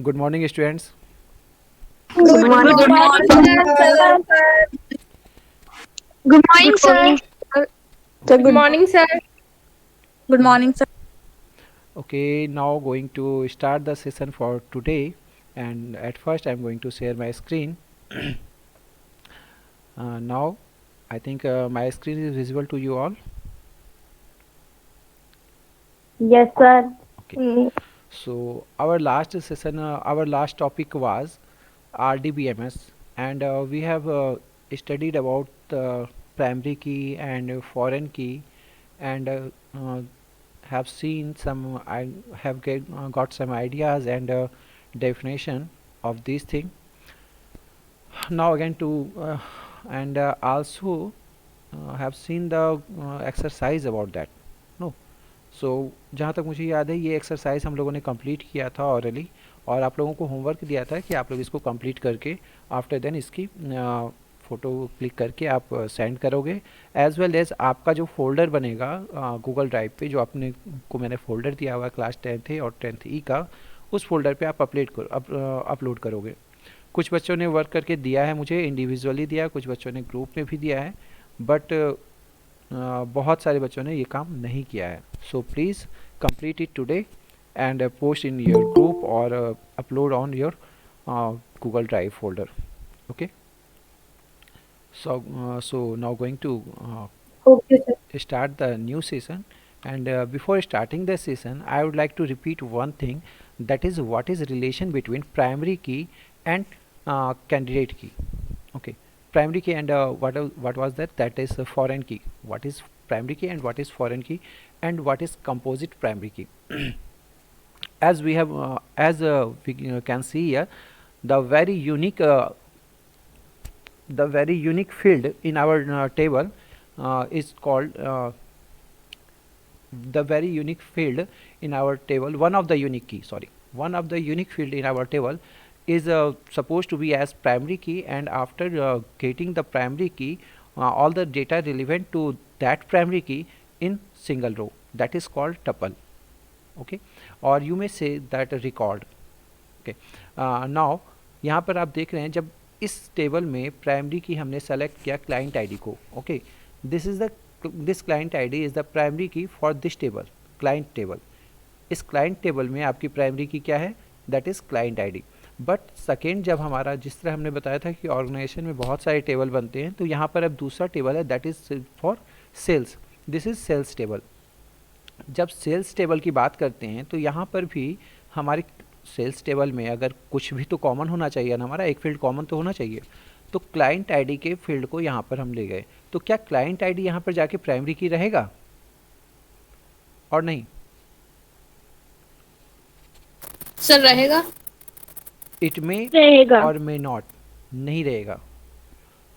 Good morning, students. Good morning. Good morning, sir. Good morning, Good sir. morning, sir. So Good good. morning, sir. Good Uh, morning, sir. okay, now going to start the session for today. And at first, I'm going to share my screen. Now, I think my screen is visible to you all. Yes, sir. Okay. So our last session, our last topic was RDBMS, and we have studied about the primary key and foreign key, and have seen some. I have got some ideas and definition of these things. Now again to and also have seen the exercise about that. No. सो जहाँ तक मुझे याद है ये exercise हम लोगों ने complete किया था ऑरली, और आप लोगों को होमवर्क दिया था कि आप लोग इसको कंप्लीट करके आफ्टर देन इसकी फ़ोटो क्लिक करके आप सेंड करोगे, एज वेल एज आपका जो फोल्डर बनेगा गूगल ड्राइव पे, जो आपने को मैंने फोल्डर दिया हुआ क्लास 10th ए और 10th ई का, उस फोल्डर पे आप अपलोड करोगे। कुछ बच्चों ने वर्क करके दिया है, मुझे इंडिविजुअली दिया है, कुछ बच्चों ने ग्रुप में भी दिया है, बट बहुत सारे बच्चों ने ये काम नहीं किया है। So please complete it today and post in your group और upload on your Google drive folder. Okay, so now going to Okay, sir. start the new session, and before starting the session I would like to repeat one thing, that is what is relation between primary key and candidate key. Okay, primary key and what was that? That is a foreign key. What is primary key and what is foreign key, and what is composite primary key? As we have as we can see here, the very unique field in our table is called the very unique field in our table, one of the unique key, sorry, one of the unique field in our table is supposed to be as primary key, and after getting the primary key, all the data relevant to that primary key in single row, that is called tuple. Okay, or you may say that a record. Okay, now यहाँ पर आप देख रहे हैं, जब इस table में primary की हमने सेलेक्ट किया क्लाइंट आईडी को, okay, this is the this client ID is the primary key for this table, client table. इस क्लाइंट टेबल में आपकी प्राइमरी की क्या है? That is client ID. But second, जब हमारा जिस तरह हमने बताया था कि ऑर्गेनाइजेशन में बहुत सारे टेबल बनते हैं, तो यहाँ पर अब दूसरा टेबल है, that is for sales, this is sales table. जब सेल्स टेबल की बात करते हैं तो यहाँ पर भी हमारे सेल्स टेबल में अगर कुछ भी तो कॉमन होना चाहिए ना, हमारा एक फील्ड कॉमन तो होना चाहिए। तो क्लाइंट आईडी के फील्ड को यहाँ पर हम ले गए, तो क्या क्लाइंट आईडी यहाँ पर जाके प्राइमरी की रहेगा और नहीं? सर रहेगा। इट में रहेगा। और मे नॉट, नहीं रहेगा।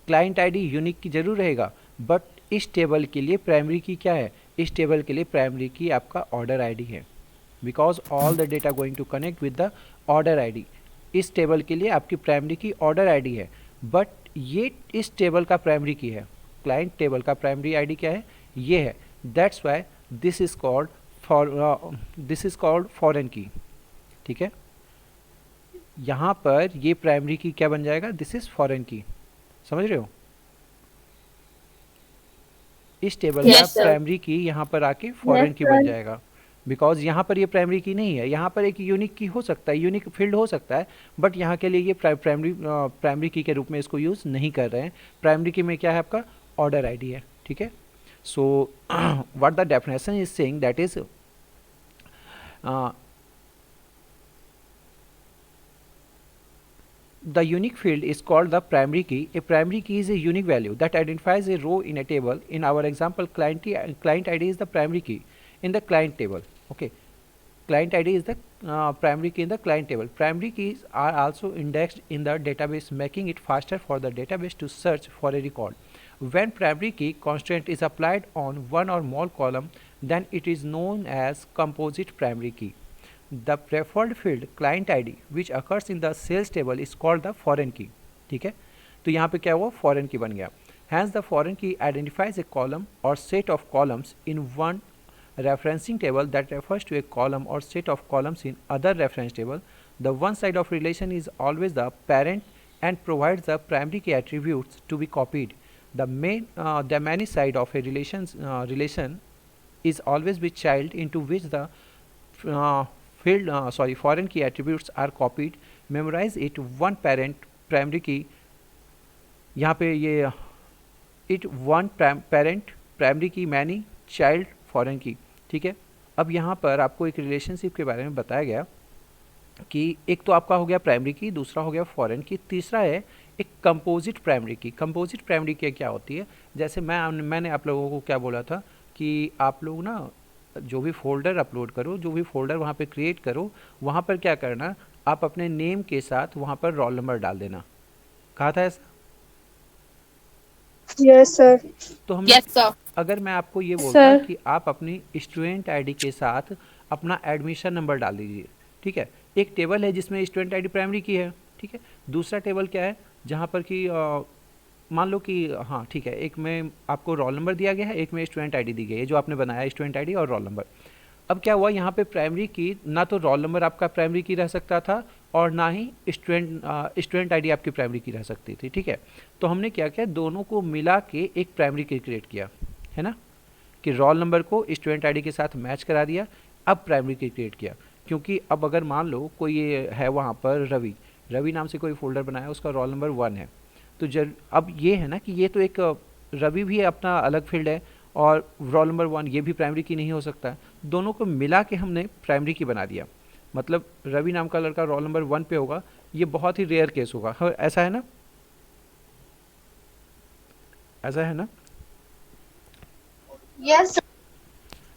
क्लाइंट आईडी यूनिक की जरूर रहेगा, बट इस टेबल के लिए प्राइमरी की क्या है? इस टेबल के लिए प्राइमरी की आपका ऑर्डर आईडी है, because all the data going to connect with the order ID. इस टेबल के लिए आपकी प्राइमरी की ऑर्डर आईडी है, बट ये इस टेबल का प्राइमरी की है। क्लाइंट टेबल का प्राइमरी आईडी क्या है? ये है। That's why this is called foreign की। ठीक है, यहाँ पर ये प्राइमरी की क्या बन जाएगा? दिस इज फॉरेन की। समझ रहे हो? इस टेबल का Yes, sir. प्राइमरी की यहाँ पर आके फॉरेन की बन जाएगा, बिकॉज यहाँ पर ये प्राइमरी की नहीं है। यहाँ पर एक यूनिक की हो सकता है, यूनिक फील्ड हो सकता है, बट यहाँ के लिए ये प्राइमरी की के रूप में इसको यूज़ नहीं कर रहे हैं। प्राइमरी की में क्या है? आपका ऑर्डर आईडी है। ठीक है, so what the definition is saying, that is the unique field is called the primary key. A primary key is a unique value that identifies a row in a table. In our example, client ID is the primary key in the client table. Okay, client ID is the primary key in the client table. Primary keys are also indexed in the database, making it faster for the database to search for a record. When primary key constraint is applied on one or more column, then it is known as composite primary key. The preferred field client ID which occurs in the sales table is called the foreign key. ठीक है, तो यहाँ पे क्या हुआ? foreign key बन गया. Hence the foreign key identifies a column or set of columns in one referencing table that refers to a column or set of columns in other reference table. The one side of relation is always the parent and provides the primary key attributes to be copied. The many side of a relation is always with child into which the uh, foreign key attributes are copied. Memorize it. One parent primary key, यहाँ पे ये it one parent primary की, many child foreign की, ठीक है। अब यहाँ पर आपको एक रिलेशनशिप के बारे में बताया गया कि एक तो आपका हो गया प्राइमरी की, दूसरा हो गया फॉरेन की, तीसरा है एक कंपोजिट प्राइमरी की। कंपोजिट प्राइमरी की क्या होती है, जैसे मैंने आप लोगों को क्या बोला था कि आप लोग ना जो भी फोल्डर अपलोड करो, जो भी फोल्डर वहाँ पे क्रिएट करो, वहाँ पर क्या करना, आप अपने नेम के साथ वहाँ पर रोल नंबर डाल देना। कहा था ऐसा? Yes sir. तो हम यस सर। अगर मैं आपको ये बोलता सर। कि आप अपनी स्टूडेंट आईडी के साथ अपना एडमिशन नंबर डाल दीजिए, ठीक है। एक टेबल है जिसमें स्टूडेंट आईडी प्राइमरी की है, ठीक है। दूसरा टेबल क्या है जहाँ पर कि मान लो कि हाँ ठीक है, एक में आपको रोल नंबर दिया गया है, एक में स्टूडेंट आईडी दी गई है, जो आपने बनाया स्टूडेंट आईडी और रोल नंबर। अब क्या हुआ यहाँ पे प्राइमरी की, ना तो रोल नंबर आपका प्राइमरी की रह सकता था और ना ही स्टूडेंट आईडी आपकी प्राइमरी की रह सकती थी, ठीक है। तो हमने क्या किया, दोनों को मिला के एक प्राइमरी की क्रिएट किया, है ना, कि रोल नंबर को स्टूडेंट आईडी के साथ मैच करा दिया। अब प्राइमरी की क्रिएट किया, क्योंकि अब अगर मान लो कोई ये है वहाँ पर रवि नाम से कोई फोल्डर बनाया, उसका रोल नंबर 1 है, तो अब ये है ना कि ये तो एक रवि भी अपना अलग फील्ड है और रोल नंबर 1 ये भी प्राइमरी की नहीं हो सकता, दोनों को मिला के हमने प्राइमरी की बना दिया। मतलब रवि नाम का लड़का रोल नंबर 1 पे होगा, ये बहुत ही रेयर केस होगा, ऐसा है ना, ऐसा है ना। यस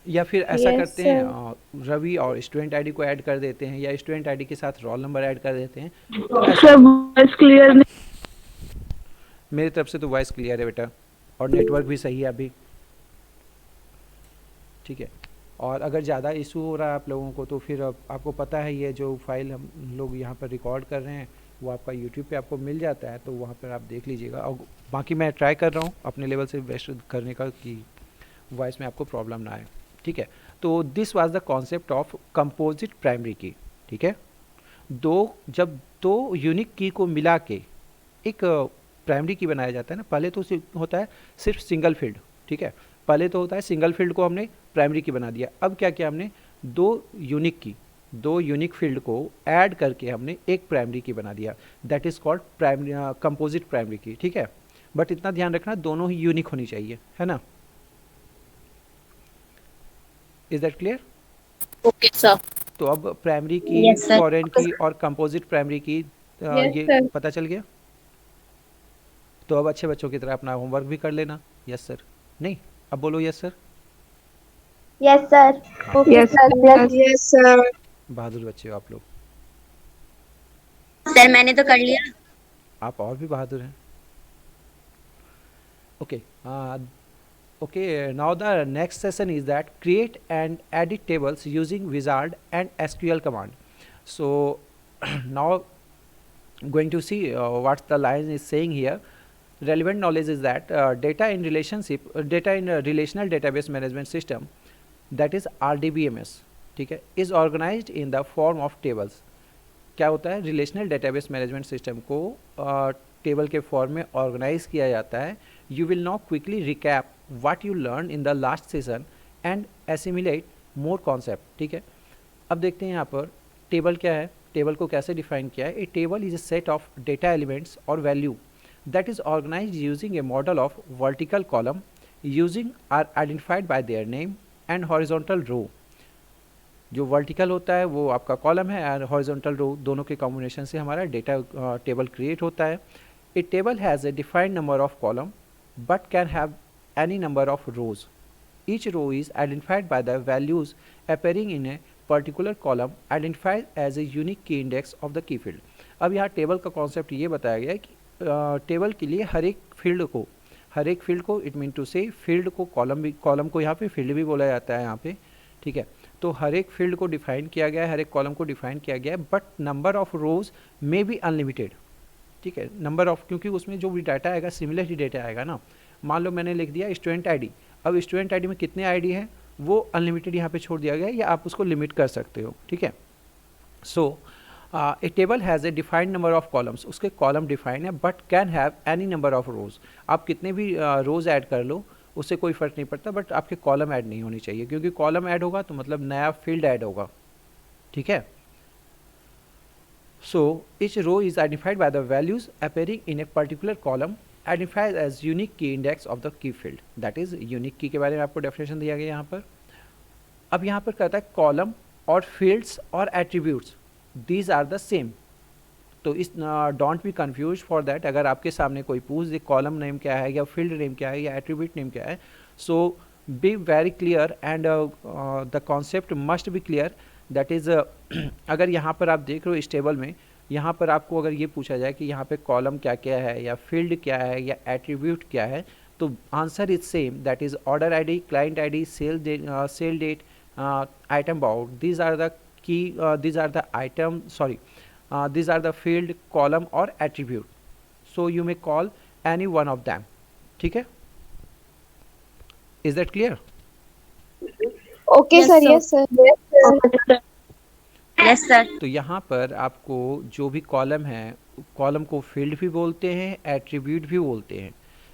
या फिर ऐसा Yes, करते हैं रवि और स्टूडेंट आईडी को ऐड कर देते हैं, या स्टूडेंट आईडी के साथ रोल नंबर ऐड कर देते हैं। तो ऐसा सर वॉइस क्लियर नहीं। मेरी तरफ से तो वॉइस क्लियर है बेटा, और नेटवर्क भी सही है अभी, ठीक है। और अगर ज़्यादा इशू हो रहा है आप लोगों को तो फिर आपको पता है ये जो फाइल हम लोग यहाँ पर रिकॉर्ड कर रहे हैं वो आपका यूट्यूब पे आपको मिल जाता है, तो वहाँ पर आप देख लीजिएगा। और बाकी मैं ट्राई कर रहा हूँ अपने लेवल से बेस्ट करने का कि वॉइस में आपको प्रॉब्लम ना आए, ठीक है। तो this was the concept of composite primary की, ठीक है। जब दो यूनिक की को मिला के एक प्राइमरी की बनाया जाता है ना, पहले तो होता है सिर्फ सिंगल फील्ड, ठीक है। पहले तो होता है सिंगल फील्ड को हमने प्राइमरी की बना दिया। अब क्या किया हमने, दो यूनिक फील्ड को ऐड करके हमने एक प्राइमरी की बना दिया, that is called primary composite primary की, ठीक है। बट इतना ध्यान रखना दोनों ही यूनिक होनी चाहिए, है ना। Is that clear? Okay sir. तो अब प्राइमरी की, Yes, sir. फॉरेन की और कंपोजिट प्राइमरी की Yes, ये sir. पता चल गया। तो अब अच्छे बच्चों की तरह अपना होमवर्क भी कर लेना। यस सर, नहीं अब बोलो yes sir. Yes sir. Okay sir. Yes sir. बहादुर बच्चे हो आप लोग, सर मैंने तो कर लिया। आप और भी बहादुर हैं। Okay okay, now the next session is that create and edit tables using wizard and SQL command. So now going to see what the line is saying here. Relevant knowledge is that data in relational database management system, that is RDBMS, ठीक है, is organized in the form of tables. क्या होता है, relational database management system को table के form में organise किया जाता है। You will now quickly recap what you learn in the last session and assimilate more concept, ठीक है। अब देखते हैं यहाँ पर टेबल क्या है, टेबल को कैसे डिफाइन किया है। A table is a set of data elements और value that is organized using a model of vertical column using are identified by their name and horizontal row. जो वर्टिकल होता है वो आपका कॉलम है और हॉरिजॉन्टल रो, दोनों के कॉम्बिनेशन से हमारा डेटा टेबल क्रिएट होता है। A table has a defined number of column but can have any number of rows. Each row is identified by the values appearing in a particular column identified as a unique key index of the key field. अब यहाँ table का concept ये बताया गया है कि table के लिए हर एक फील्ड को इट मीन टू से फील्ड को कॉलम को यहाँ पे फील्ड भी बोला जाता है यहाँ पे, ठीक है। तो हर एक फील्ड को डिफाइन किया गया है, हर एक कॉलम को डिफाइन किया गया है, but number of rose may be unlimited, ठीक है। नंबर ऑफ, क्योंकि उसमें जो भी डाटा आएगा सिमिलर ही डाटा आएगा ना। मान लो मैंने लिख दिया स्टूडेंट आईडी, अब स्टूडेंट आईडी में कितने आईडी हैं वो अनलिमिटेड यहाँ पे छोड़ दिया गया है, या आप उसको लिमिट कर सकते हो, ठीक है। So a table has a defined number of columns, उसके कॉलम डिफाइन है, but can have any number of rows. आप कितने भी रोज ऐड कर लो, उससे कोई फ़र्क नहीं पड़ता, बट आपके कॉलम ऐड नहीं होनी चाहिए, क्योंकि कॉलम ऐड होगा तो मतलब नया फील्ड ऐड होगा, ठीक है। सो each row is identified by the values appearing in a particular column identified as unique key index of the key field, that is unique key के बारे में आपको डेफिनेशन दिया गया यहाँ पर। अब यहाँ पर कहता है कॉलम और फील्ड्स और attributes these are the same, तो इस don't be confuse for that. अगर आपके सामने कोई पूछ दे कॉलम नेम क्या है या फील्ड नेम क्या है या एट्रीब्यूट नेम क्या है, so be very clear and the concept must be clear, that is अगर यहाँ पर आप देख रहे हो इस टेबल में, यहाँ पर आपको अगर ये पूछा जाए कि यहाँ पे कॉलम क्या क्या है या फील्ड क्या है या एट्रीब्यूट क्या है, तो answer is same, that is order ID, client ID, sale date, item about, these are the key, these are the item, sorry, these are the field, column or attribute, so you may call any one of them, ठीक है। is that clear? Okay, Yes, sir. sir. Yes, sir. Yes, sir. तो यहाँ पर आपको जो भी column है, column को फील्ड भी बोलते हैं, एट्रीब्यूट भी बोलते हैं।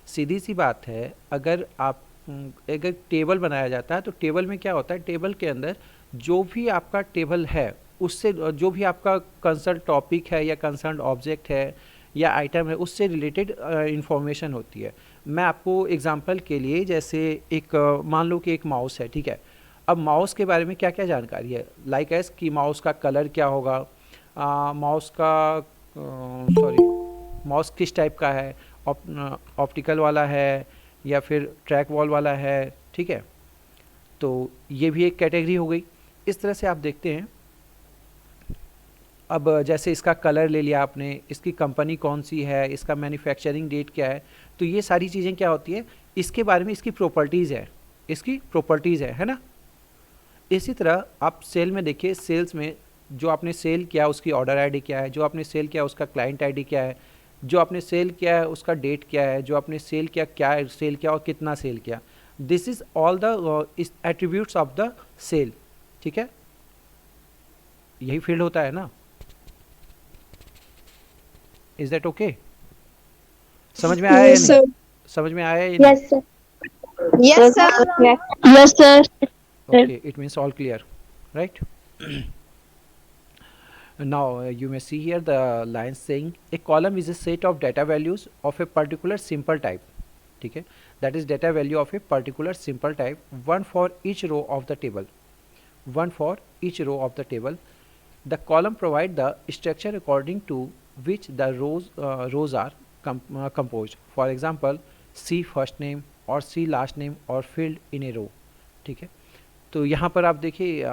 सीधी सी बात है, अगर आप अगर टेबल बनाया जाता है तो टेबल में क्या होता है, टेबल के अंदर जो भी आपका टेबल है उससे जो भी आपका कंसर्न टॉपिक है या कंसर्न ऑब्जेक्ट है या आइटम है उससे रिलेटेड इंफॉर्मेशन होती है। मैं आपको एग्जांपल के लिए, जैसे एक मान लो कि एक माउस है, ठीक है। अब माउस के बारे में क्या क्या जानकारी है, लाइक एस कि माउस का कलर क्या होगा, माउस का माउस किस टाइप का है, ऑप्टिकल वाला है या फिर ट्रैक वॉल वाला है, ठीक है। तो ये भी एक कैटेगरी हो गई। इस तरह से आप देखते हैं। अब जैसे इसका कलर ले लिया आपने, इसकी कंपनी कौन सी है, इसका मैन्युफैक्चरिंग डेट क्या है, तो ये सारी चीज़ें क्या होती है, इसके बारे में इसकी प्रॉपर्टीज़ है, इसकी प्रॉपर्टीज़ है ना। इसी तरह आप सेल में देखिए, सेल्स में जो आपने सेल किया उसकी ऑर्डर आईडी क्या है, जो आपने सेल किया उसका क्लाइंट आईडी क्या है, जो आपने सेल किया है उसका डेट क्या है, जो आपने सेल किया क्या है, सेल किया और कितना सेल किया, this is all the attributes of the sale, ठीक है। यही फील्ड होता है ना। Is that okay? समझ में आया या Yes, नहीं? sir. समझ में आया या नहीं? Yes, sir. Yes, sir. Yes, sir. Okay, it means all clear, right? Now you may see here the line saying a column is a set of data values of a particular simple type, ठीक है, that is data value of a particular simple type, one for each row of the table, one for each row of the table. The column provide the structure according to which the rows are composed. For example, C first name or C last name or field in a row, ठीक है। तो यहाँ पर आप देखिए,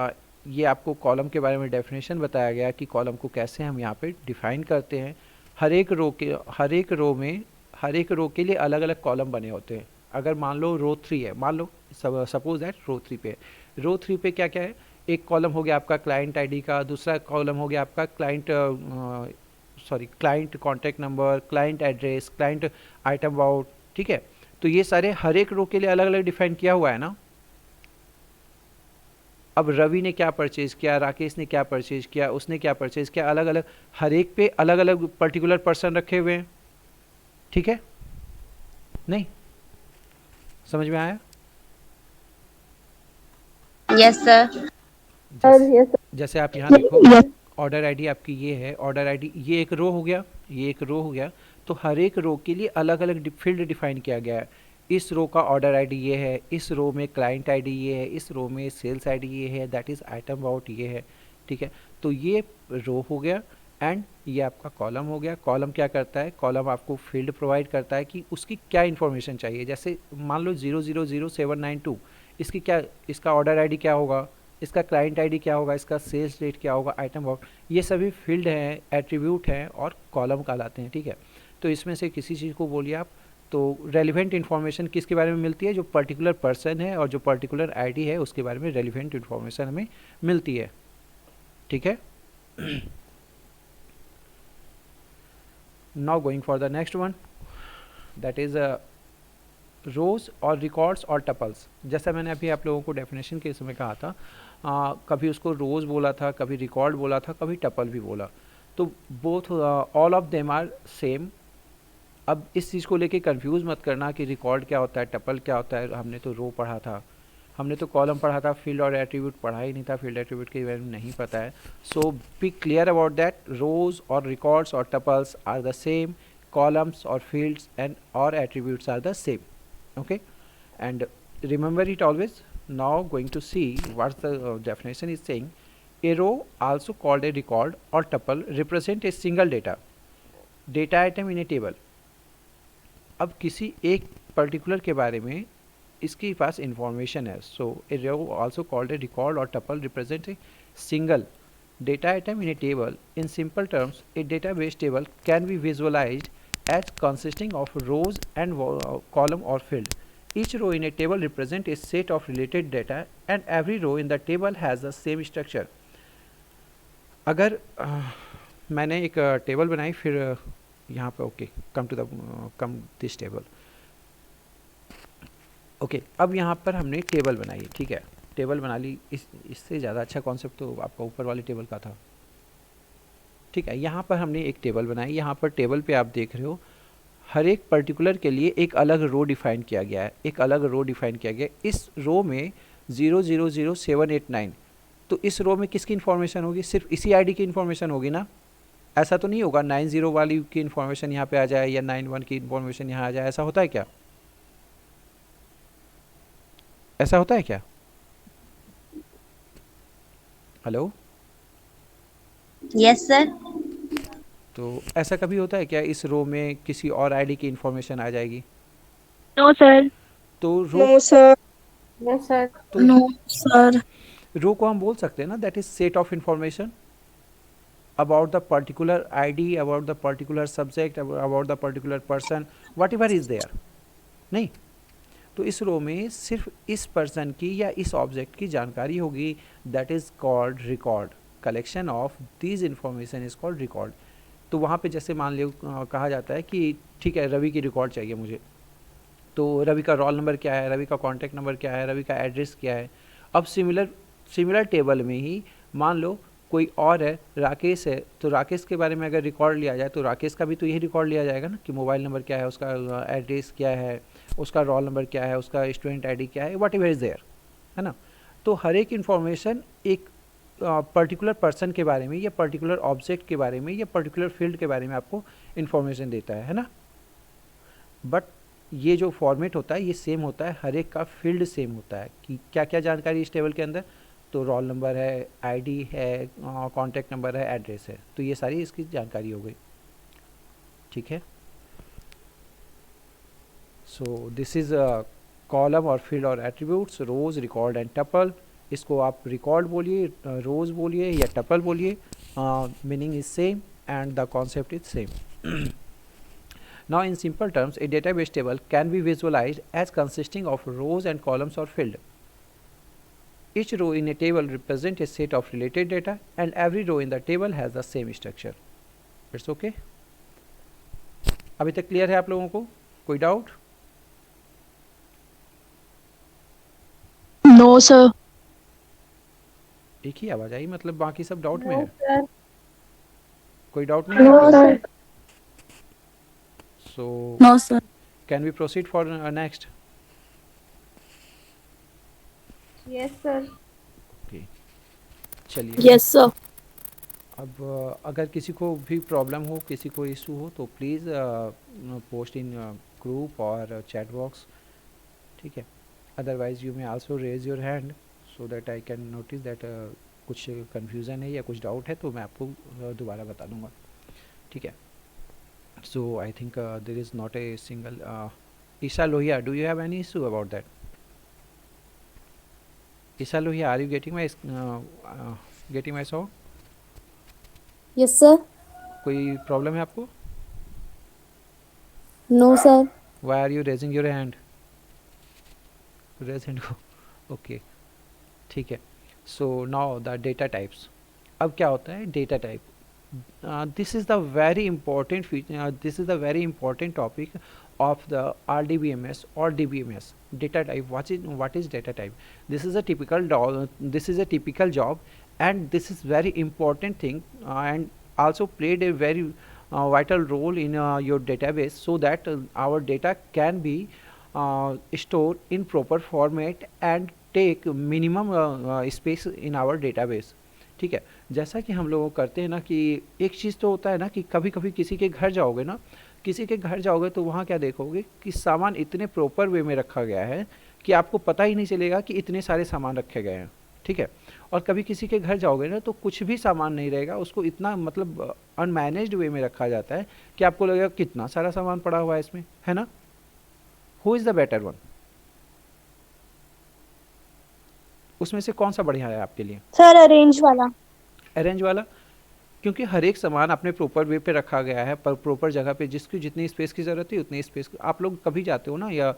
ये आपको column के बारे में डेफिनेशन बताया गया कि कॉलम को कैसे हम यहाँ पे डिफाइन करते हैं। हर एक रो के लिए अलग अलग कॉलम बने होते हैं। अगर मान लो रो 3 है, मान लो सपोज दैट रो 3 पे क्या क्या है, एक कॉलम हो गया आपका क्लाइंट आईडी का, दूसरा कॉलम हो गया आपका client contact number, client address, client item about, ठीक है। तो ये सारे हर एक रो के लिए अलग अलग डिफाइन किया हुआ है ना। अब रवि ने क्या परचेज किया, राकेश ने क्या परचेज किया, उसने क्या परचेज किया, अलग अलग हर एक पे अलग अलग पर्टिकुलर पर्सन रखे हुए हैं, ठीक है। नहीं समझ में आया? Yes, sir. जैसे आप यहाँ देखो, ऑर्डर आईडी आपकी ये है, ऑर्डर आईडी ये एक रो हो गया, ये एक रो हो गया, तो हर एक रो के लिए अलग अलग फील्ड डिफाइन किया गया है। इस रो का ऑर्डर आईडी ये है, इस रो में क्लाइंट आईडी ये है, इस रो में सेल्स आईडी ये है, दैट इज़ आइटम अबाउट ये है, ठीक है। तो ये रो हो गया एंड ये आपका कॉलम हो गया। कॉलम क्या करता है, कॉलम आपको फील्ड प्रोवाइड करता है कि उसकी क्या इन्फॉर्मेशन चाहिए। जैसे मान लो 000792, इसकी क्या, इसका ऑर्डर आईडी क्या होगा, इसका क्लाइंट आईडी क्या होगा, इसका सेल्स रेट क्या होगा, आइटम अबाउट, ये सभी फील्ड हैं, एट्रीब्यूट हैं और कॉलम कहलाते हैं, ठीक है। तो इसमें से किसी चीज़ को बोलिए आप, तो रेलिवेंट इन्फॉर्मेशन किसके बारे में मिलती है, जो पर्टिकुलर पर्सन है और जो पर्टिकुलर आईडी है उसके बारे में रेलिवेंट इन्फॉर्मेशन हमें मिलती है, ठीक है। Now going for the next one, that is rows और रिकॉर्ड्स और टपल्स। जैसा मैंने अभी आप लोगों को डेफिनेशन के समय कहा था, कभी उसको रोज़ बोला था, कभी रिकॉर्ड बोला था, कभी टपल भी बोला। तो both all of them are same. अब इस चीज़ को लेके कंफ्यूज मत करना कि रिकॉर्ड क्या होता है, टपल क्या होता है। हमने तो रो पढ़ा था, हमने तो कॉलम पढ़ा था, फील्ड और एट्रीब्यूट पढ़ा ही नहीं था, फील्ड एट्रीब्यूट के बारे में नहीं पता है। So be clear about that, rows और रिकॉर्ड्स और tuples are the same, columns or fields and or attributes are the same. Okay, and remember it always. Now going to see what the definition is saying. A row, also called a record or tuple, represent a single data item in a table. अब किसी एक particular के बारे में इसके पास information है। So A row also called a record और tuple represent a single data item in a table. In simple terms, a database table can be visualized as consisting of rows and column or field. Each row in a table represents a set of related data and every row in the table has the same structure. अगर मैंने एक table बनाई, फिर यहाँ पे okay come this table. Okay, अब यहाँ पर हमने टेबल बनाई है, ठीक है, टेबल बना ली। इससे ज़्यादा अच्छा कॉन्सेप्ट तो आपका ऊपर वाले टेबल का था, ठीक है। यहाँ पर हमने एक टेबल बनाई, यहाँ पर टेबल पे आप देख रहे हो हर एक पर्टिकुलर के लिए एक अलग रो डिफाइन किया गया है, एक अलग रो डिफाइन किया गया है। इस रो में 000789, तो इस रो में किसकी इन्फॉर्मेशन होगी? सिर्फ इसी आईडी की इन्फॉर्मेशन होगी ना। ऐसा तो नहीं होगा 90 वाली की इन्फॉर्मेशन यहाँ पे आ जाए या 91 की इन्फॉर्मेशन यहाँ आ जाए। ऐसा होता है क्या? ऐसा होता है क्या? Hello, Yes, sir. तो ऐसा कभी होता है क्या इस रो में किसी और आईडी की इन्फॉर्मेशन आ जाएगी? No, sir. तो रो No, sir. No, sir. तो No, sir. रो को हम बोल सकते हैं ना, that is set of information about the particular ID, about the particular subject, about the particular person, whatever is there. नहीं, तो इस रो में सिर्फ इस पर्सन की या इस ऑब्जेक्ट की जानकारी होगी, that is called record. Collection of this information is called record. तो वहाँ पे जैसे मान लो कहा जाता है कि ठीक है रवि की रिकॉर्ड चाहिए मुझे, तो रवि का रोल नंबर क्या है, रवि का कॉन्टैक्ट नंबर क्या है, रवि का एड्रेस क्या है। अब सिमिलर टेबल में ही मान लो कोई और है, राकेश है, तो राकेश के बारे में अगर रिकॉर्ड लिया जाए तो राकेश का भी तो यही रिकॉर्ड लिया जाएगा ना, कि मोबाइल नंबर क्या है, उसका एड्रेस क्या है, उसका रोल नंबर क्या है, उसका स्टूडेंट आईडी क्या है, वट एवर इज़ देयर, है ना। तो हर एक इन्फॉर्मेशन एक पर्टिकुलर पर्सन के बारे में या पर्टिकुलर ऑब्जेक्ट के बारे में या पर्टिकुलर फील्ड के बारे में आपको इन्फॉर्मेशन देता है ना। बट ये जो फॉर्मेट होता है ये सेम होता है, हर एक का फील्ड सेम होता है कि क्या क्या जानकारी इस टेबल के अंदर। तो रोल नंबर है, आईडी है, कॉन्टैक्ट नंबर है, एड्रेस है, तो ये सारी इसकी जानकारी हो गई, ठीक है। सो दिस इज़ कॉलम और फील्ड और attributes, rows, record and tuple. इसको आप रिकॉर्ड बोलिए, रोज बोलिए या टपल बोलिए, meaning is same and the concept is same. Now in simple terms, a database table can be visualized as consisting of rows and columns or field. Each row in a table represents a set of related data and every row in the table has the same structure. It's okay? अभी तक clear है आप लोगों को? कोई doubt? No, sir. एक ही आवाज आई, मतलब बाकी सब डाउट में है। sir. कोई डाउट नहीं है? No, sir. So No, sir. can we proceed for next? Yes, sir. Okay. चलिए। Yes, sir. अब अगर किसी को भी प्रॉब्लम हो, किसी को इशू हो, तो प्लीज़ पोस्ट इन ग्रुप और चैट बॉक्स, ठीक है। Otherwise you may also raise your hand so that I can notice that कुछ कन्फ्यूज़न है या कुछ डाउट है, तो मैं आपको दोबारा बता दूंगा, ठीक है। So I think there is not a single Isha Lohia, do you have any issue about that? Isha Lohia, are you getting my sound? Yes, sir. कोई प्रॉब्लम है आपको? No, sir. Why are you raising your hand? Raise hand को, okay, ठीक है। So now the data types. अब क्या होता है data type? This is the very important feature. This is the very important topic of the RDBMS or DBMS. Data type. What is data type? This is a typical job, and this is very important thing. And also played a very vital role in your database, so that our data can be stored in proper format and take minimum space in our database. ठीक है, जैसा कि हम लोग करते हैं ना कि एक चीज़ तो होता है ना कि कभी कभी किसी के घर जाओगे ना, किसी के घर जाओगे तो वहाँ क्या देखोगे कि सामान इतने प्रॉपर वे में रखा गया है कि आपको पता ही नहीं चलेगा कि इतने सारे सामान रखे गए हैं। ठीक है, और कभी किसी के घर जाओगे ना तो कुछ भी सामान नहीं रहेगा, उसको इतना मतलब अनमैनेज्ड वे में रखा जाता है कि आपको लगेगा कितना सारा सामान पड़ा हुआ है इसमें, है ना। Who is the better one, उसमें से कौन सा बढ़िया है आपके लिए? सर अरेंज वाला। अरेंज वाला, क्योंकि हर एक सामान अपने प्रॉपर वे पे रखा गया है, पर प्रॉपर जगह पे, जिसकी जितनी स्पेस की ज़रूरत है उतनी स्पेस। आप लोग कभी जाते हो ना, या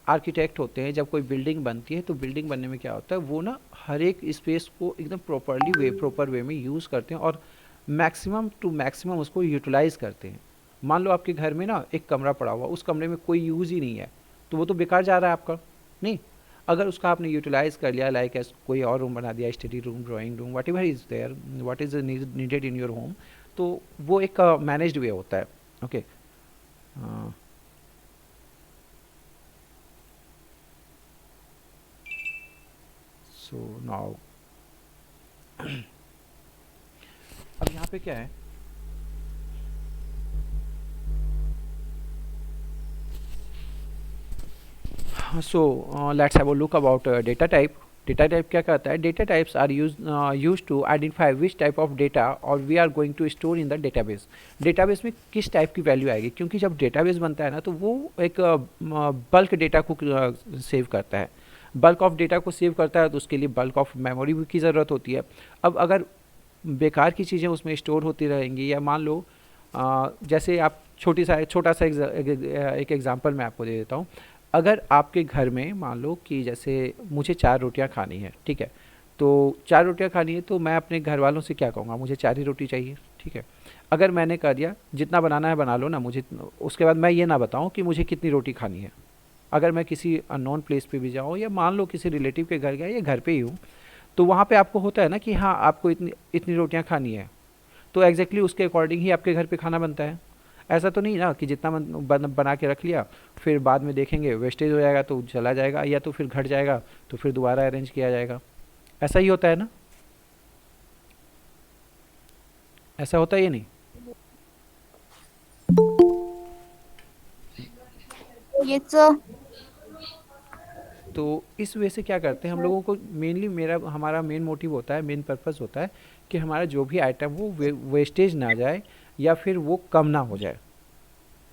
आर्किटेक्ट होते हैं, जब कोई बिल्डिंग बनती है तो बिल्डिंग बनने में क्या होता है, वो ना हर एक स्पेस को एकदम प्रॉपर वे में यूज़ करते हैं और मैक्सिमम टू मैक्सिमम उसको यूटिलाइज़ करते हैं। मान लो आपके घर में ना एक कमरा पड़ा हुआ, उस कमरे में कोई यूज़ ही नहीं है, तो वो तो बेकार जा रहा है आपका, नहीं। अगर उसका आपने यूटिलाइज़ कर लिया, लाइक एस कोई और रूम बना दिया, study room, drawing room, whatever is there, what is needed in your home, तो वो एक मैनेज्ड वे होता है। ओके, सो नाउ अब यहाँ पे क्या है, so let's have a look about data type. Data type क्या करता है, data types are use to identify which type of data और we are going to store in the database. Database में किस टाइप की वैल्यू आएगी, क्योंकि जब डेटाबेस बनता है ना तो वो एक बल्क डेटा को सेव करता है। बल्क ऑफ डेटा को सेव करता है तो उसके लिए बल्क ऑफ मेमोरी की ज़रूरत होती है। अब अगर बेकार की चीज़ें उसमें स्टोर होती रहेंगी, या मान लो जैसे आप छोटा सा एक एग्जांपल मैं आपको दे देता हूँ। अगर आपके घर में मान लो कि जैसे मुझे 4 रोटियां खानी है, ठीक है, तो 4 रोटियां खानी है तो मैं अपने घर वालों से क्या कहूँगा, मुझे 4 ही रोटी चाहिए, ठीक है। अगर मैंने कह दिया जितना बनाना है बना लो ना, मुझे उसके बाद मैं ये ना बताऊँ कि मुझे कितनी रोटी खानी है। अगर मैं किसी अननोन प्लेस पे भी जाऊँ, या मान लो किसी रिलेटिव के घर गया, या घर पे ही हूँ, तो वहाँ पे आपको होता है ना कि हाँ आपको इतनी इतनी रोटियाँ खानी है, तो एग्जैक्टली उसके अकॉर्डिंग ही आपके घर पे खाना बनता है। ऐसा तो नहीं ना कि जितना बना के रख लिया, फिर बाद में देखेंगे वेस्टेज हो जाएगा तो चला जाएगा, या तो फिर घट जाएगा तो फिर दोबारा अरेंज किया जाएगा। ऐसा ही होता है ना, ऐसा होता है ये नहीं। Yes sir. तो इस वजह से क्या करते हैं हम लोगों को, मेनली हमारा मेन मोटिव होता है, मेन पर्पस होता है कि हमारा जो भी आइटम वो वेस्टेज ना जाए या फिर वो कम ना हो जाए।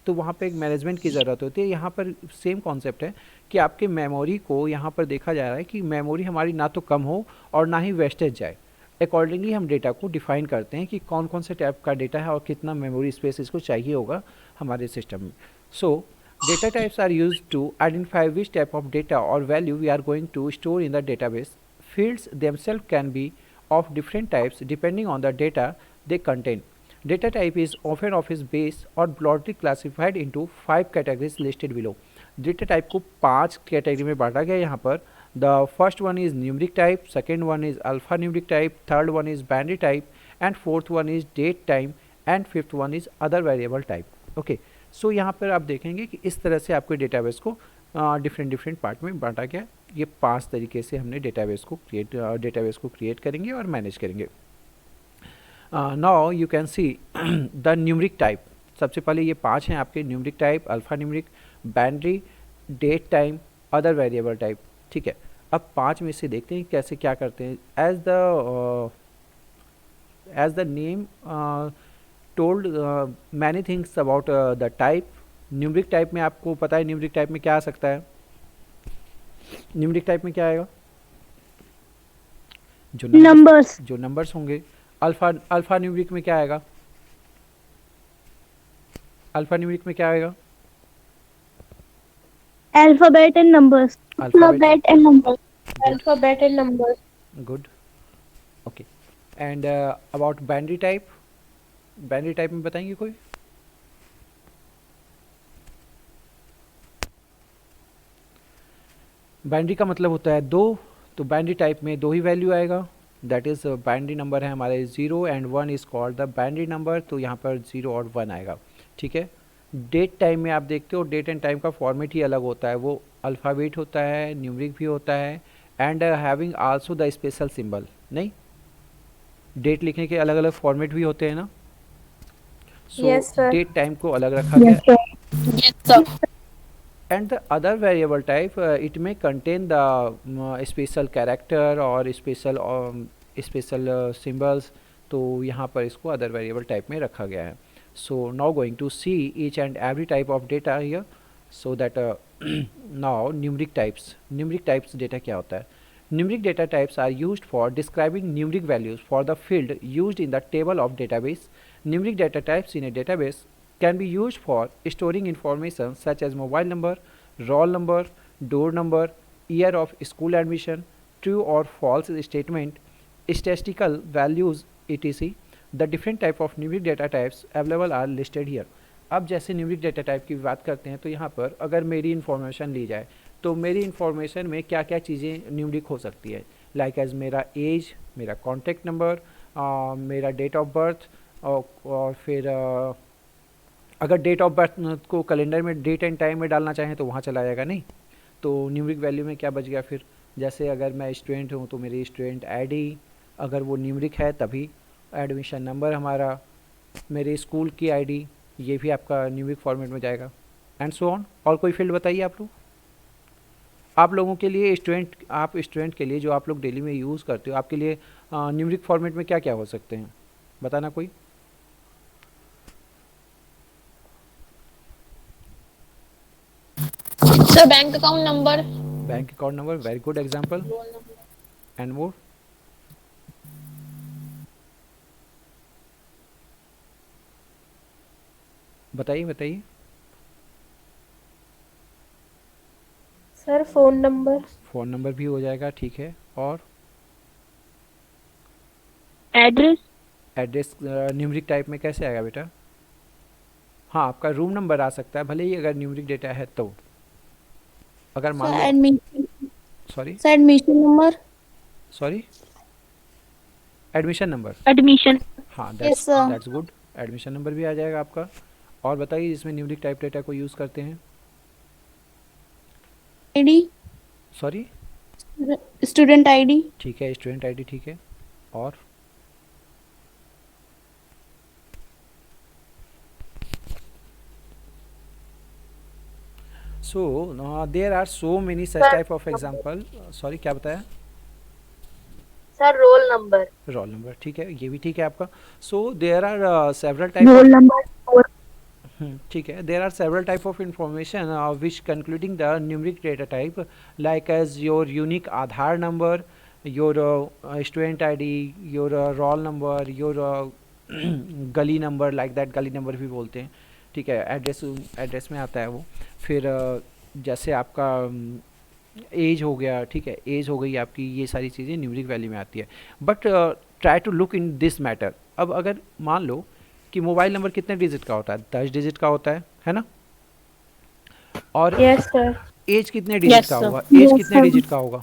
तो वहाँ पे एक मैनेजमेंट की ज़रूरत होती है। यहाँ पर सेम कॉन्सेप्ट है कि आपके मेमोरी को यहाँ पर देखा जा रहा है कि मेमोरी हमारी ना तो कम हो और ना ही वेस्टेज जाए। अकॉर्डिंगली हम डेटा को डिफाइन करते हैं कि कौन कौन से टाइप का डेटा है और कितना मेमोरी स्पेस इसको चाहिए होगा हमारे सिस्टम में। So data types are use to identify which type of data और value we are going to store in the database. Fields themselves can be of different types depending on the data they contain. Data type is often of its base or broadly classified into 5 categories listed below. Data type को 5 category में बांटा गया यहाँ पर। The first one is numeric type, second one is alphanumeric type, third one is binary type, and fourth one is date time, and fifth one is other variable type. Okay, सो यहाँ पर आप देखेंगे कि इस तरह से आपके डेटाबेस को डिफरेंट पार्ट में बांटा गया। ये 5 तरीके से हमने डेटाबेस को क्रिएट करेंगे और मैनेज करेंगे। Now you can see the numeric type. सबसे पहले ये 5 हैं आपके, numeric type, alpha numeric, binary, date time, other variable type. ठीक है, अब 5 में से देखते हैं कैसे क्या करते हैं। As the name told many things about the type. Numeric type में आपको पता है न्यूमरिक टाइप में क्या आ सकता है। न्यूमरिक टाइप में क्या आएगा, जो नंबर्स होंगे। अल्फा न्यूमरिक में क्या आएगा, अल्फा न्यूमरिक में क्या आएगा, alphabet and numbers. Good, okay. And about binary type, binary type में बताएंगे कोई। बाइनरी का मतलब होता है 2, तो बाइनरी टाइप में 2 ही वैल्यू आएगा। दैट इज़ बाइनरी नंबर है हमारे 0 and 1 is called the binary number, तो यहाँ पर 0 और 1 आएगा, ठीक है। डेट टाइम में आप देखते हो डेट एंड टाइम का फॉर्मेट ही अलग होता है, वो अल्फ़ाबेट होता है, न्यूमरिक भी होता है and having also the special symbol. नहीं, डेट लिखने के अलग अलग फॉर्मेट भी होते हैं ना। सो Yes, sir. डेट टाइम को अलग रखा गया। Yes, sir. And the other variable type, it may contain the special character or special symbols, तो यहाँ पर इसको other variable type में रखा गया है। So now going to see each and every type of data here, so that now numeric types data क्या होता है। Numeric data types are used for describing numeric values for the field used in the table of database. Numeric data types in a database can be used for storing information such as mobile number, roll number, door number, year of school admission, true or false statement, statistical values, etc. The different type of numeric data types available are listed here. अब जैसे numeric data type की बात करते हैं तो यहाँ पर अगर मेरी इन्फॉर्मेशन ली जाए तो मेरी इन्फॉर्मेशन में क्या क्या चीज़ें न्यूमरिक हो सकती है, लाइक एज मेरा एज, मेरा कॉन्टैक्ट नंबर, मेरा डेट ऑफ बर्थ, और फिर अगर डेट ऑफ बर्थ को कैलेंडर में डेट एंड टाइम में डालना चाहें तो वहाँ चला जाएगा, नहीं तो न्यूमरिक वैल्यू में क्या बच गया फिर। जैसे अगर मैं स्टूडेंट हूँ तो मेरी स्टूडेंट आईडी अगर वो न्यूमरिक है तभी, एडमिशन नंबर हमारा, मेरे स्कूल की आईडी, ये भी आपका न्यूमरिक फॉर्मेट में जाएगा एंड सो ऑन। और कोई फील्ड बताइए आप लोग, आप लोगों के लिए स्टूडेंट के लिए जो आप लोग डेली में यूज़ करते हो, आपके लिए न्यूमरिक फॉर्मेट में क्या क्या हो सकते हैं, बताना कोई। Sir, bank account number. Bank account number, very good example, and more. बताइए बताइए। Sir, phone number. Phone number भी हो जाएगा, ठीक है। और Address. एड्रेस न्यूमरिक टाइप में कैसे आएगा बेटा। हाँ, आपका रूम नंबर आ सकता है भले ही अगर न्यूमरिक डेटा है तो। अगर मान लो Admission. Sorry Sir, admission number. Sorry admission number, Admission. हाँ Yes, sir. That's good, admission number भी आ जाएगा आपका। और बताइए जिसमें न्यूमरिक टाइप डेटा को यूज़ करते हैं। ID. Sorry Student ID. ठीक है, स्टूडेंट आईडी, ठीक है। और so there are so many such type of example. Sorry क्या बताया। Sir, roll number. Roll number, ठीक है, ये भी ठीक है आपका। सो there are several type Roll number. ठीक है, there are several type of information which concluding the numeric data type like as your unique Aadhaar number, your student ID, your roll number, your gali number, like that गली number भी बोलते हैं, ठीक है। Address में आता है वो। फिर जैसे आपका एज हो गया, ठीक है, एज हो गई आपकी, ये सारी चीज़ें न्यूमरिक वैल्यू में आती है। But try to look in this matter. अब अगर मान लो कि मोबाइल नंबर कितने डिजिट का होता है, 10 डिजिट का होता है ना। और Yes, sir. एज कितने डिजिट Yes, का sir. होगा, एज Yes, कितने sir. डिजिट का होगा।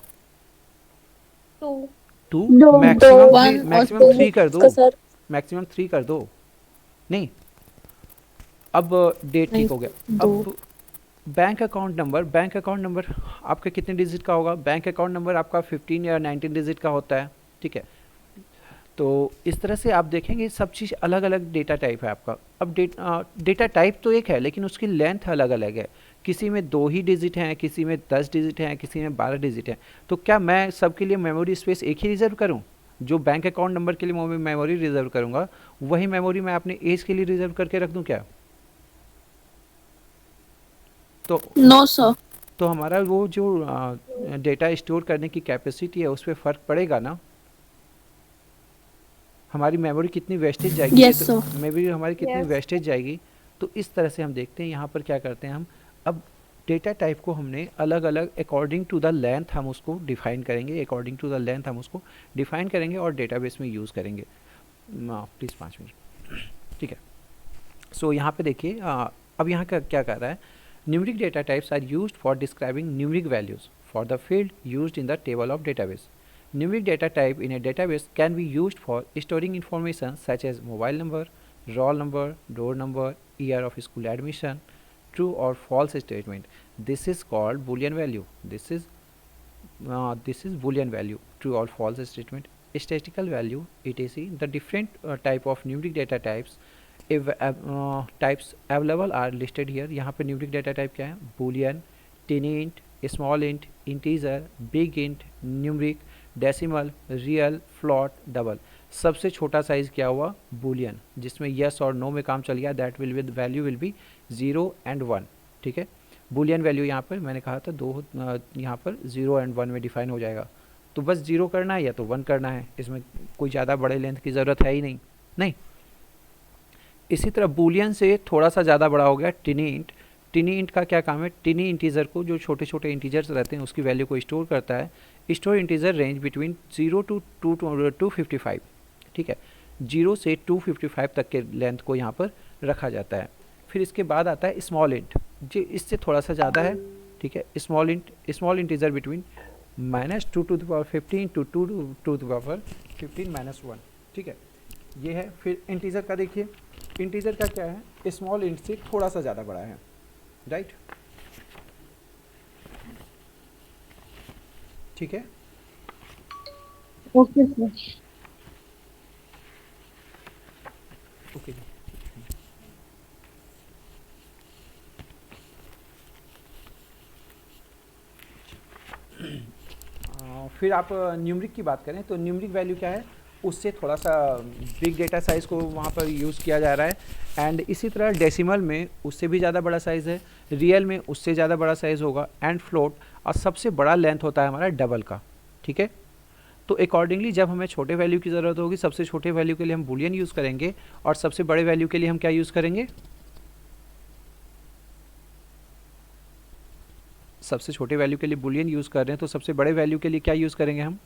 2. 2, दो, मैक्सिमम 3 कर दो, sir. मैक्सिमम 3 कर दो। नहीं, अब डेट ठीक हो गया। अब बैंक अकाउंट नंबर आपका कितने डिजिट का होगा। बैंक अकाउंट नंबर आपका 15 या 19 डिजिट का होता है, ठीक है। तो इस तरह से आप देखेंगे सब चीज़ अलग अलग डेटा टाइप है आपका। अब डेटा टाइप तो एक है लेकिन उसकी लेंथ अलग अलग है, किसी में 2 ही डिजिट हैं, किसी में 10 डिजिट हैं, किसी में 12 डिजिट हैं। तो क्या मैं सबके लिए मेमोरी स्पेस एक ही रिजर्व करूं। जो बैंक अकाउंट नंबर के लिए मेमोरी रिजर्व करूंगा वही मेमोरी मैं अपने एज के लिए रिजर्व करके रख दूं क्या। तो No, sir. तो हमारा वो जो डेटा स्टोर करने की कैपेसिटी है उस पर फ़र्क पड़ेगा ना। हमारी मेमोरी कितनी वेस्टेज जाएगी, Yes, तो sir. मेमोरी हमारी कितनी Yes. वेस्टेज जाएगी। तो इस तरह से हम देखते हैं यहाँ पर क्या करते हैं हम। अब डेटा टाइप को हमने अलग अलग अकॉर्डिंग टू द लेंथ हम उसको डिफाइन करेंगे, अकॉर्डिंग टू द लेंथ हम उसको डिफाइन करेंगे और डेटाबेस में यूज़ करेंगे। प्लीज़ 5 मिनट, ठीक है। सो यहाँ पे देखिए अब यहाँ का क्या कर रहा है। Numeric data types are used for describing numeric values for the field used in the table of database. Numeric data type in a database can be used for storing information such as mobile number, roll number, door number, year of school admission, true or false statement. This is called boolean value. This is boolean value, true or false statement. Statistical value, etc. The different type of numeric data types types available are listed here. यहाँ पे numeric data type क्या है? Boolean, tiny int, small int, integer, big int, numeric, decimal, real, float, double. सबसे छोटा size क्या हुआ? Boolean, जिसमें yes और नो में काम चल गया. That will with value will be 0 and 1. ठीक है, बूलियन वैल्यू यहाँ पर मैंने कहा था दो, यहाँ पर 0 एंड 1 में डिफाइन हो जाएगा. तो बस 0 करना है या तो 1 करना है, इसमें कोई ज़्यादा बड़े लेंथ की ज़रूरत है ही नहीं. नहीं. इसी तरह बूलियन से थोड़ा सा ज़्यादा बड़ा हो गया टिनी इंट. टिनी इंट का क्या काम है? टिनी इंटीजर को, जो छोटे छोटे इंटीजर्स रहते हैं उसकी वैल्यू को स्टोर करता है. Store integer range between 0 to 255. ठीक है, 0 से 255 तक के लेंथ को यहाँ पर रखा जाता है. फिर इसके बाद आता है स्मॉल इंट, जो इससे थोड़ा सा ज़्यादा है. ठीक है, स्मॉल इंटीजर बिटवीन -2^15 टू 2^15 -1. ठीक है, ये है. फिर इंटीजर का देखिए, इंटीजर का क्या है? स्मॉल इंट से थोड़ा सा ज़्यादा बड़ा है. राइट. ठीक है. Okay sir. ओके. फिर आप न्यूमरिक की बात करें तो न्यूमरिक वैल्यू क्या है? उससे थोड़ा सा बिग डेटा साइज़ को वहाँ पर यूज़ किया जा रहा है. एंड इसी तरह डेसिमल में उससे भी ज़्यादा बड़ा साइज़ है, रियल में उससे ज़्यादा बड़ा साइज़ होगा, एंड फ्लोट, और सबसे बड़ा लेंथ होता है हमारा डबल का. ठीक है, तो अकॉर्डिंगली जब हमें छोटे वैल्यू की ज़रूरत होगी, सबसे छोटे वैल्यू के लिए हम बूलियन यूज़ करेंगे, और सबसे बड़े वैल्यू के लिए हम क्या यूज़ करेंगे? सबसे छोटे वैल्यू के लिए बूलियन यूज़ कर रहे हैं, तो सबसे बड़े वैल्यू के लिए क्या यूज़ करेंगे हम?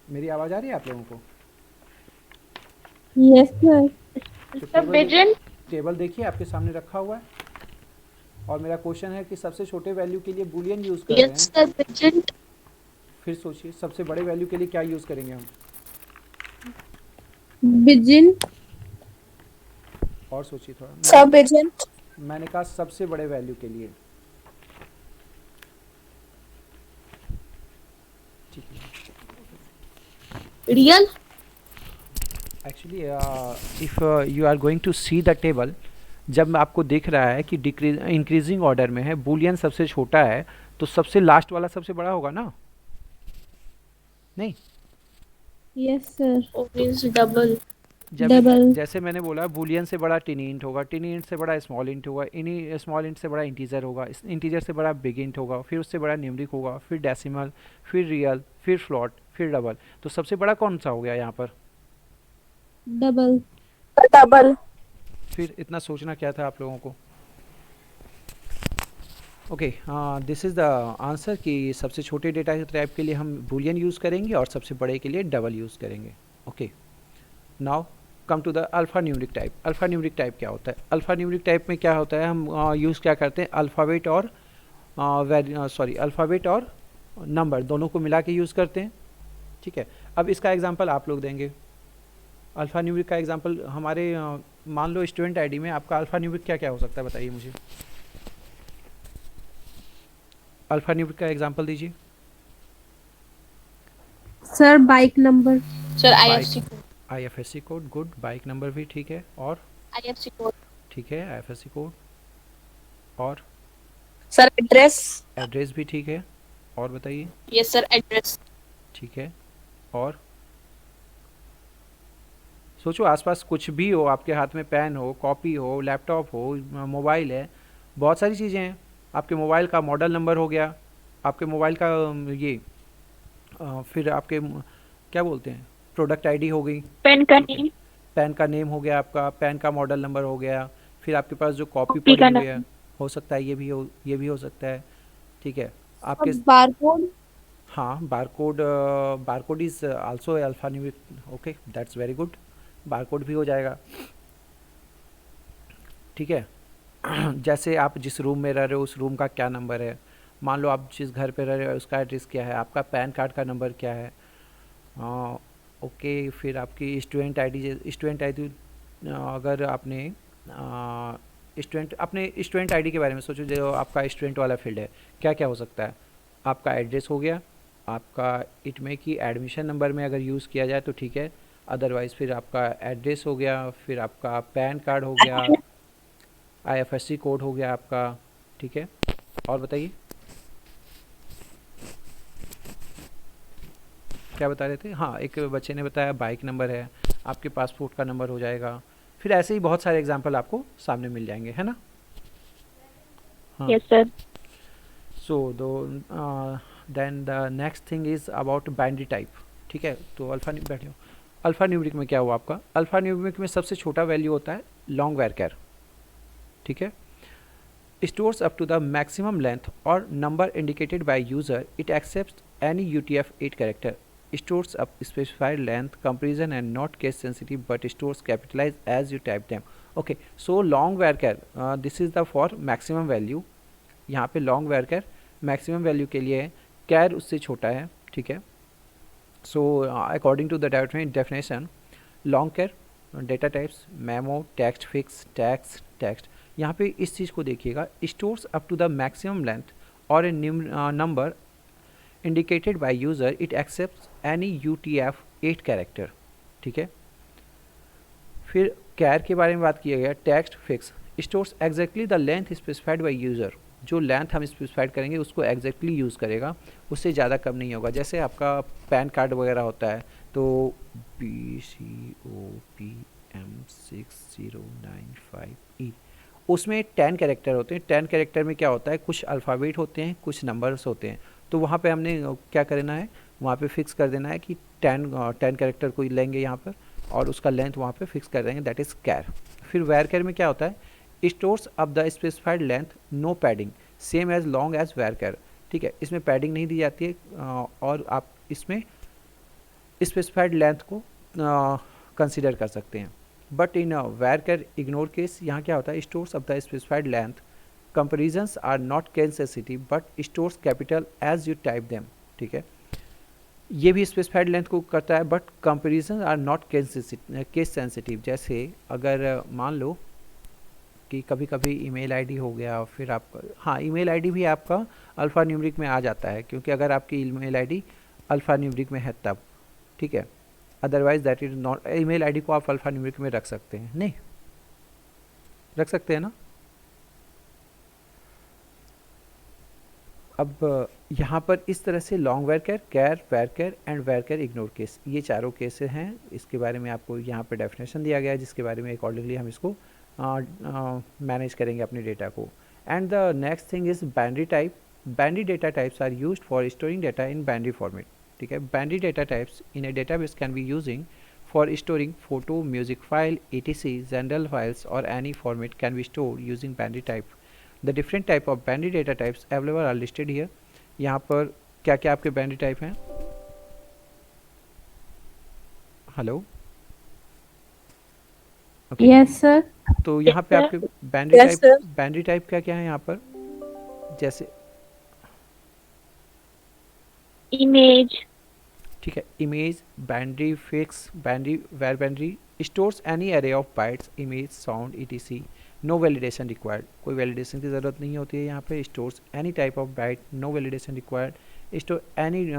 मेरी आवाज़ आ रही है आप लोगों को? Yes sir. तो टेबल देखिए आपके सामने रखा हुआ है, और मेरा क्वेश्चन है कि सबसे छोटे वैल्यू के लिए बूलियन यूज़ कर रहे हैं. फिर सोचिए सबसे बड़े वैल्यू के लिए क्या यूज़ करेंगे हम? बिजिन. और सोचिए थोड़ा. सब एजेंट. मैंने कहा सबसे बड़े वैल्यू के लिए. ठीक है. Real. Actually if you are going to see the table, जब आपको दिख रहा है कि इंक्रीजिंग ऑर्डर में है, बूलियन सबसे छोटा है, तो सबसे लास्ट वाला सबसे बड़ा होगा ना? नहीं. Yes sir. डबल. डबल. जैसे मैंने बोला बूलियन से बड़ा टिनी इंट होगा, टिनी इंट से बड़ा स्मॉल इंट होगा, इन्हीं स्मॉल इंट से बड़ा इंटीजर होगा, इंटीजर से बड़ा बिग इंट होगा, फिर उससे बड़ा न्यूमरिक होगा, फिर डेसिमल, फिर रियल, फिर फ्लॉट, फिर डबल. तो सबसे बड़ा कौन सा हो गया यहाँ पर? डबल. डबल. फिर इतना सोचना क्या था आप लोगों को? Okay, this is the answer कि सबसे छोटे डेटा टाइप के लिए हम बूलियन यूज़ करेंगे और सबसे बड़े के लिए डबल यूज़ करेंगे. Okay, now come to the alpha numeric type. Alpha numeric type क्या होता है? अल्फ़ा न्यूमरिक टाइप में क्या होता है? हम यूज़ क्या करते हैं? अल्फ़ाबेट और अल्फ़ाबेट और नंबर दोनों को मिला के यूज़ करते हैं. ठीक है, अब इसका एग्जांपल आप लोग देंगे. अल्फ़ा न्यूमरिक का एग्जांपल हमारे मान लो स्टूडेंट आईडी में आपका अल्फ़ा न्यूमरिक क्या क्या हो सकता है, बताइए मुझे. अल्फ़ा न्यूमरिक का एग्जांपल दीजिए. Sir bike number. Sir IFSC code. Good. Bike number भी ठीक है. और IFSC कोड. ठीक है, IFSC कोड. और सर एड्रेस. एड्रेस भी ठीक है. और बताइए. Yes sir address. ठीक है. और सोचो आसपास कुछ भी हो, आपके हाथ में पेन हो, कॉपी हो, लैपटॉप हो, मोबाइल है, बहुत सारी चीज़ें हैं. आपके मोबाइल का मॉडल नंबर हो गया, आपके मोबाइल का ये फिर आपके क्या बोलते हैं, प्रोडक्ट आईडी हो गई, पेन का नेम. पैन का नेम हो गया, आपका पैन का मॉडल नंबर हो गया, फिर आपके पास जो कॉपी कॉपी का पड़ी हुई है, नाम. हो सकता है ये भी हो सकता है. ठीक है, आपके बारकोड. हाँ, barcode. Barcode is also alphanumeric. Okay, that's very good. Barcode भी हो जाएगा. ठीक है. जैसे आप जिस रूम में रह रहे हो उस रूम का क्या नंबर है, मान लो आप जिस घर पे रह रहे हो उसका एड्रेस क्या है, आपका पैन कार्ड का नंबर क्या है। ओके, फिर आपकी स्टूडेंट आईडी, अगर आपने स्टूडेंट अपने स्टूडेंट आईडी के बारे में सोचो, जो आपका स्टूडेंट वाला फील्ड है, क्या क्या हो सकता है। आपका एड्रेस हो गया, आपका इट में कि एडमिशन नंबर में अगर यूज़ किया जाए तो ठीक है, अदरवाइज़ फिर आपका एड्रेस हो गया, फिर आपका पैन कार्ड हो गया, आईएफएससी कोड हो गया आपका। ठीक है, और बताइए क्या बता रहे थे। हाँ, एक बच्चे ने बताया बाइक नंबर है, आपके पासपोर्ट का नंबर हो जाएगा। फिर ऐसे ही बहुत सारे एग्जांपल आपको सामने मिल जाएंगे, है ना। हाँ, Yes, sir. सो दो then the next thing is about binary type. ठीक है, तो बैठे हो। अल्फ़ा न्यूमरिक में क्या हुआ आपका, अल्फ़ा न्यूमरिक में सबसे छोटा वैल्यू होता है लॉन्ग वैरकर। ठीक है, stores up to the maximum length or number indicated by user. It accepts any UTF-8 character. Stores up specified length, comparison and not case sensitive, but stores capitalized as you type them. Okay, so long varchar, this is the for maximum value. यहाँ पे long varchar maximum value के लिए है, char उससे छोटा है। ठीक है, so according to the definition, long char data types memo, text fix, text। यहाँ पे इस चीज़ को देखिएगा, stores up to the maximum length और a number indicated by user, it accepts any UTF-8 character. ठीक है, फिर कैर के बारे में बात किया गया, text fix stores exactly the length specified by user. जो लेंथ हम स्पेसिफाइड करेंगे उसको एग्जैक्टली यूज़ करेगा, उससे ज़्यादा कम नहीं होगा। जैसे आपका पैन कार्ड वगैरह होता है तो BCOPM6095E, उसमें 10 कैरेक्टर होते हैं। 10 कैरेक्टर में क्या होता है, कुछ अल्फ़ाबेट होते हैं, कुछ नंबर्स होते हैं। तो वहाँ पे हमने क्या करना है, वहाँ पे फिक्स कर देना है कि 10 कैरेक्टर को लेंगे यहाँ पर और उसका लेंथ वहाँ पे फिक्स कर देंगे, दैट इज़ कैर। फिर वेर कैर में क्या होता है, stores up the specified length, no padding, same as long as varchar. ठीक है, इसमें पैडिंग नहीं दी जाती है और आप इसमें स्पेसिफाइड लेंथ को कंसिडर कर सकते हैं। But in where care ignore case, यहाँ क्या होता है, stores of the specified length, comparisons are not case sensitive but stores capital as you type them. ठीक है, ये भी स्पेसिफाइड लेंथ को करता है but comparison are not case sensitive. जैसे अगर मान लो कि कभी कभी ईमेल आईडी हो गया, फिर आपका, हाँ, ईमेल आईडी भी आपका अल्फ़ा न्यूमरिक में आ जाता है, क्योंकि अगर आपकी ईमेल आईडी अल्फ़ा न्यूमरिक में है तब। ठीक है, otherwise that is not, email ID को आप अल्फ़ा न्यूमरिक में रख सकते हैं, नहीं रख सकते हैं ना। अब यहाँ पर इस तरह से long varchar, char, varchar and varchar ignore case, ये चारों केसेस हैं। इसके बारे में आपको यहाँ पर डेफिनेशन दिया गया है, जिसके बारे में अकॉर्डिंगली हम इसको मैनेज करेंगे अपने डेटा को। And the next thing is binary type. Binary data types are used for storing data in binary format. ठीक है, binary data types in a database can be using for storing photo, music file, etc, general files or any format can be stored using binary type. The different type of binary data types available are listed here. यहाँ पर क्या क्या आपके binary type हैं, hello, Yes, sir. तो यहाँ पे Yes, आपके Yes, sir. बाइनरी टाइप क्या क्या है यहाँ पर, जैसे Image. ठीक है, image, binary fix, binary, varbinary stores any array of bytes, image, sound, etc, no validation required, कोई वैलिडेशन की ज़रूरत नहीं होती है यहाँ पे। Stores any type of byte, no validation required. Store any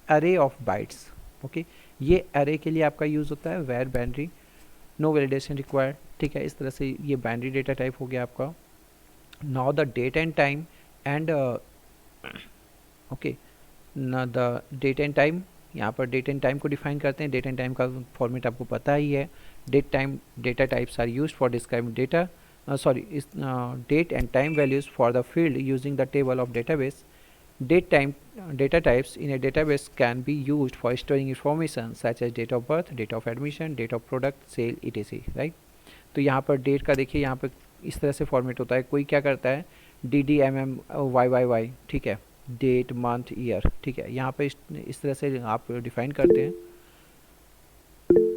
array of bytes. Okay, ये array के लिए आपका यूज़ होता है, varbinary, no validation required. ठीक है, इस तरह से ये बाइनरी डेटा टाइप हो गया आपका। Now the date and time and okay, ना द डेट एंड टाइम, यहाँ पर डेट एंड टाइम को डिफाइन करते हैं। डेट एंड टाइम का फॉर्मेट आपको पता ही है। Date time data types are used for describing data, date and time values for the field using the table of database. Date time data types in a database can be used for storing information such as date of birth, date of admission, date of product, sale, etc, right. तो यहाँ पर date का देखिए, यहाँ पर इस तरह से फॉर्मेट होता है। कोई क्या करता है, DDMMYYY, ठीक है, डेट, मंथ, ईयर। ठीक है, यहाँ पर इस तरह से आप डिफाइन करते हैं।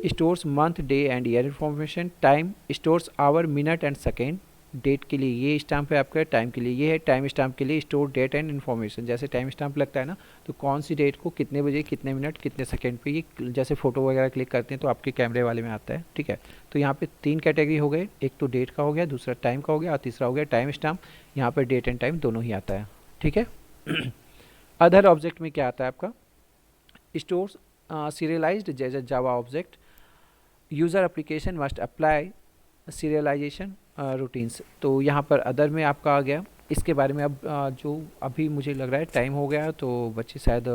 Stores month, day and year information. Time stores hour, minute and second. Date के लिए ये स्टैम्प है आपका, टाइम के लिए ये है, टाइम स्टैम्प के लिए स्टोर डेट एंड इन्फॉर्मेशन, जैसे टाइम स्टैम्प लगता है ना, तो कौन सी डेट को कितने बजे कितने मिनट कितने सेकंड पे ये जैसे फ़ोटो वगैरह क्लिक करते हैं तो आपके कैमरे वाले में आता है, ठीक है। तो यहाँ पे 3 कैटेगरी हो गए, एक तो डेट का हो गया, दूसरा टाइम का हो गया और तीसरा हो गया टाइम स्टैम्प। यहाँ पर डेट एंड टाइम दोनों ही आता है, ठीक है। अदर ऑब्जेक्ट में क्या आता है आपका, स्टोर्स सीरियलाइज्ड जैसे जावा object, user application must apply serialisation routines. तो यहाँ पर अदर में आपका आ गया, इसके बारे में अब जो अभी मुझे लग रहा है टाइम हो गया, तो बच्चे शायद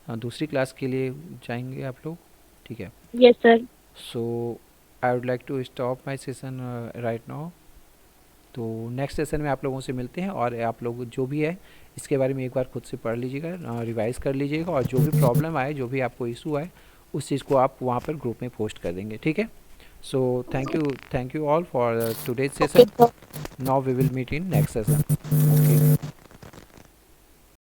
दूसरी क्लास के लिए जाएंगे आप लोग, ठीक है। Yes, sir. So I would like to stop my session right now. तो नेक्स्ट सेशन में आप लोगों से मिलते हैं, और आप लोग जो भी है इसके बारे में एक बार खुद से पढ़ लीजिएगा, रिवाइज कर लीजिएगा, और जो भी प्रॉब्लम आए, जो भी आपको इशू आए, उस चीज़ को आप वहाँ पर ग्रुप में पोस्ट कर देंगे, ठीक है। So thank you all for today's Okay, session. sir. Now we will meet in next session. Okay.